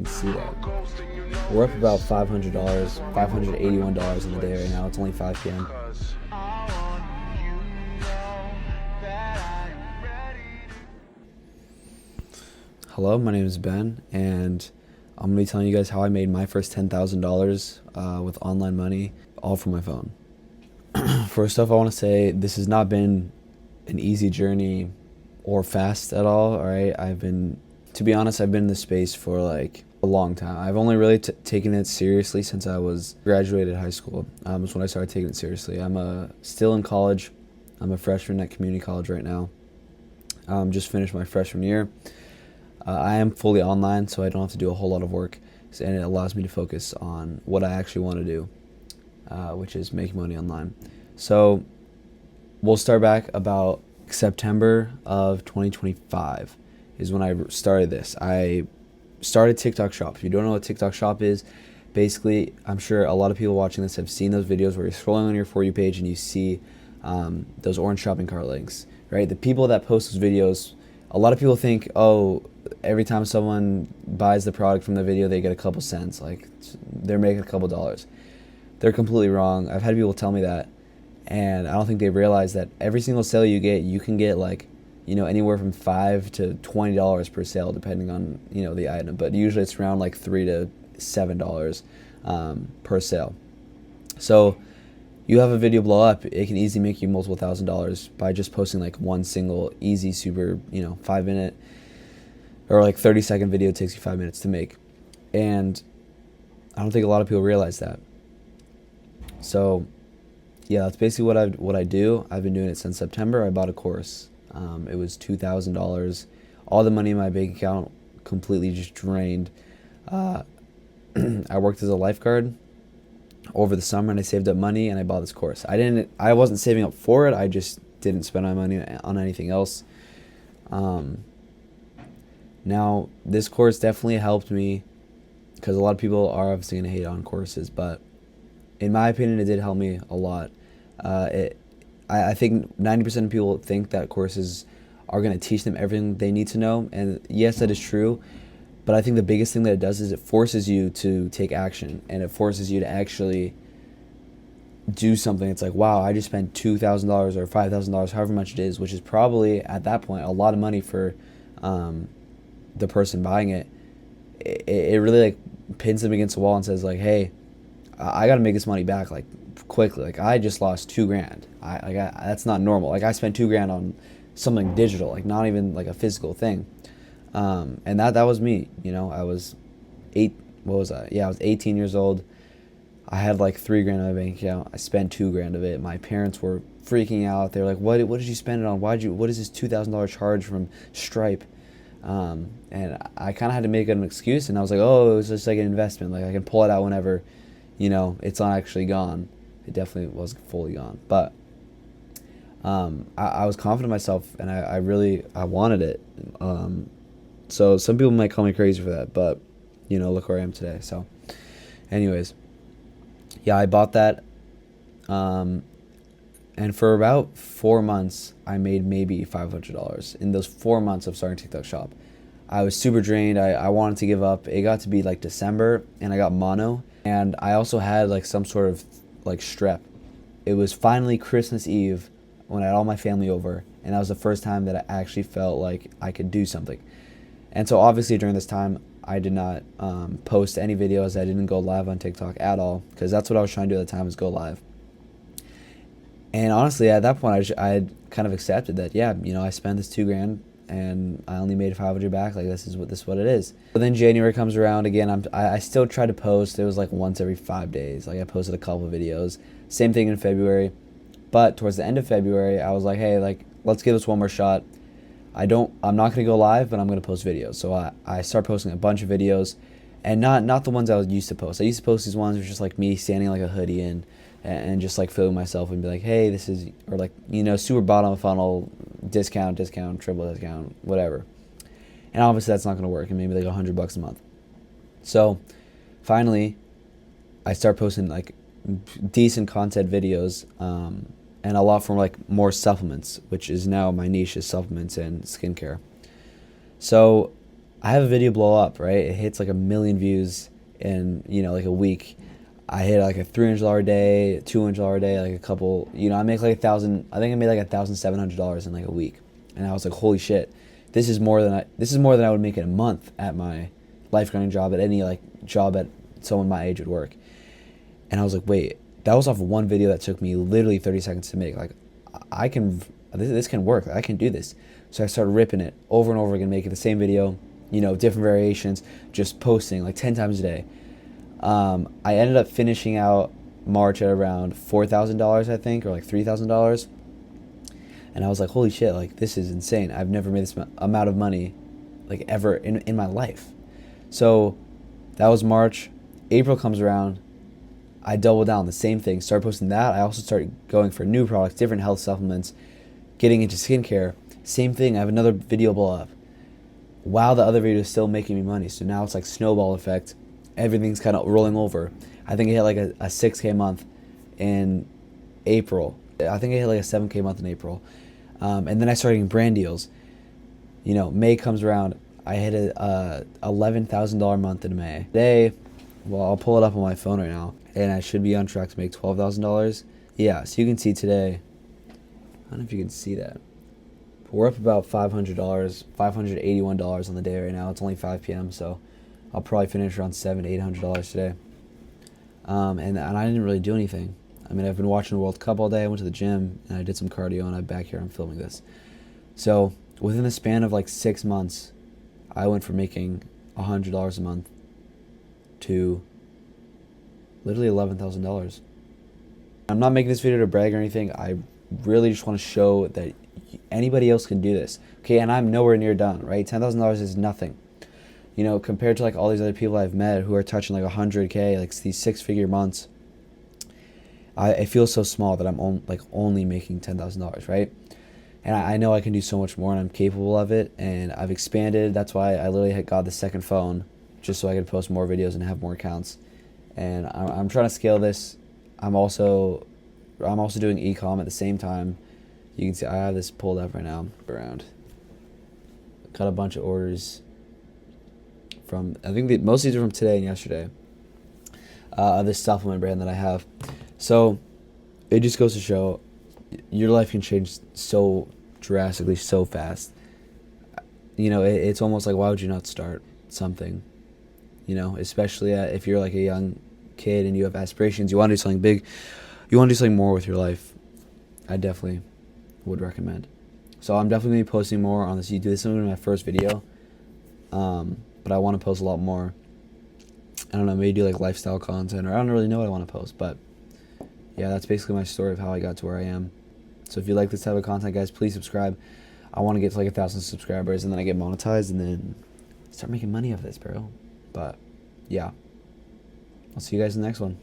can see that. We're up about $500, $581 in the day right now. It's only 5 p.m. Hello, my name is Ben, and I'm going to be telling you guys how I made my first $10,000 with online money, all from my phone. First off, I want to say this has not been an easy journey or fast at all right? To be honest, I've been in this space for like a long time. I've only really taken it seriously since I was graduated high school. Is when I started taking it seriously. I'm still in college. I'm a freshman at community college right now. Just finished my freshman year. I am fully online, so I don't have to do a whole lot of work, and it allows me to focus on what I actually want to do, which is make money online. So we'll start back about September of 2025 is when I started this. I started TikTok Shop. If you don't know what TikTok Shop is, basically, I'm sure a lot of people watching this have seen those videos where you're scrolling on your For You page and you see those orange shopping cart links, right? The people that post those videos, a lot of people think, oh, every time someone buys the product from the video, they get a couple cents. Like, they're making a couple dollars. They're completely wrong. I've had people tell me that, and I don't think they realize that every single sale you get, you can get like, anywhere from $5 to $20 per sale, depending on, the item. But usually it's around like $3 to $7 per sale. So you have a video blow up, it can easily make you multiple $1,000s by just posting like one single easy, super, 5-minute or like 30-second video. Takes you 5 minutes to make. And I don't think a lot of people realize that. So yeah, that's basically what I do. I've been doing it since September. I bought a course. It was $2,000. All the money in my bank account completely just drained. I worked as a lifeguard over the summer, and I saved up money, and I bought this course. I wasn't saving up for it. I just didn't spend my money on anything else. Now, this course definitely helped me, because a lot of people are obviously going to hate on courses, but in my opinion, it did help me a lot. I think 90% of people think that courses are going to teach them everything they need to know, and yes, that is true. But I think the biggest thing that it does is it forces you to take action, and it forces you to actually do something. It's like, wow, I just spent $2,000 or $5,000, however much it is, which is probably at that point a lot of money for the person buying it. It really like pins them against the wall and says like, hey, I got to make this money back like quickly. Like, I just lost $2,000. That's not normal. Like, I spent $2,000 on something digital, like not even like a physical thing. And that was me. I was what was I? Yeah, I was 18 years old. I had like $3,000 in my bank account. I spent $2,000 of it. My parents were freaking out. They were like, what did you spend it on? What is this $2,000 charge from Stripe? And I kind of had to make an excuse, and I was like, oh, it was just like an investment. Like, I can pull it out whenever, it's not actually gone. It definitely was fully gone. But I was confident in myself, and I wanted it. So some people might call me crazy for that, but, look where I am today. So anyways, yeah, I bought that. And for about 4 months, I made maybe $500 in those 4 months of starting TikTok Shop. I was super drained. I wanted to give up. It got to be like December, and I got mono, and I also had like some sort of like strep. It was finally Christmas Eve when I had all my family over, and that was the first time that I actually felt like I could do something. And so obviously during this time, I did not post any videos. I didn't go live on TikTok at all, because that's what I was trying to do at the time, is go live. And honestly, at that point, I had kind of accepted that, yeah, I spent this $2,000 and I only made $500 back. Like, this is what it is. But then January comes around again. I still try to post. It was like once every 5 days. Like, I posted a couple of videos. Same thing in February. But towards the end of February, I was like, hey, like, let's give this one more shot. I'm not gonna go live, but I'm gonna post videos. So I start posting a bunch of videos, and not the ones I was used to post. I used to post these ones which just like me standing like a hoodie and just like filming myself and be like, hey, this is, or like, super bottom of funnel, discount, triple discount, whatever. And obviously that's not gonna work, and maybe like $100 a month. So finally, I start posting like decent content videos, and a lot from like more supplements, which is now my niche, is supplements and skincare. So I have a video blow up, right? It hits like 1 million views in, like a week. I hit like a $300 day, $200 day, like a couple, I make like I think I made like $1,700 in like a week. And I was like, holy shit, this is more than I would make in a month at my lifeguarding job, at any like job at someone my age would work. And I was like, wait, that was off of one video that took me literally 30 seconds to make. Like, this can work. I can do this. So I started ripping it over and over again, making the same video, different variations, just posting like 10 times a day. I ended up finishing out March at around $4,000, I think, or like $3,000. And I was like, holy shit, like, this is insane. I've never made this amount of money, like, ever in my life. So that was March. April comes around. I double down, the same thing. Start posting that. I also started going for new products, different health supplements, getting into skincare. Same thing. I have another video blow up. While the other video is still making me money. So now it's like snowball effect. Everything's kind of rolling over. I think I hit like a 6K month in April. I think I hit like a 7K month in April. And then I started getting brand deals. May comes around. I hit a $11,000 month in May. Today, well, I'll pull it up on my phone right now. And I should be on track to make $12,000. Yeah, so you can see today. I don't know if you can see that. But we're up about $500, $581 on the day right now. It's only 5 p.m., so I'll probably finish around $700, $800 today. And I didn't really do anything. I mean, I've been watching the World Cup all day. I went to the gym, and I did some cardio, and I'm back here. I'm filming this. So within the span of like 6 months, I went from making $100 a month to literally $11,000. I'm not making this video to brag or anything. I really just want to show that anybody else can do this. Okay, and I'm nowhere near done, right? $10,000 is nothing. Compared to like all these other people I've met who are touching like 100K, like these 6-figure months. I feel so small that I'm only making $10,000, right? And I know I can do so much more, and I'm capable of it, and I've expanded. That's why I literally got the second phone, just so I could post more videos and have more accounts. And I'm trying to scale this. I'm also doing e-com at the same time. You can see I have this pulled up right now. Around. Got a bunch of orders from, I think most of these are from today and yesterday. This supplement brand that I have. So it just goes to show your life can change so drastically, so fast. It's almost like, why would you not start something? Especially if you're like a young kid and you have aspirations, you want to do something big, you want to do something more with your life. I definitely would recommend. So I'm definitely going to be posting more on this YouTube. This is going to be my first video, but I want to post a lot more. I don't know, maybe do like lifestyle content, or I don't really know what I want to post, but yeah, that's basically my story of how I got to where I am. So if you like this type of content, guys, please subscribe. I want to get to like 1,000 subscribers, and then I get monetized, and then start making money off this, bro. But yeah, I'll see you guys in the next one.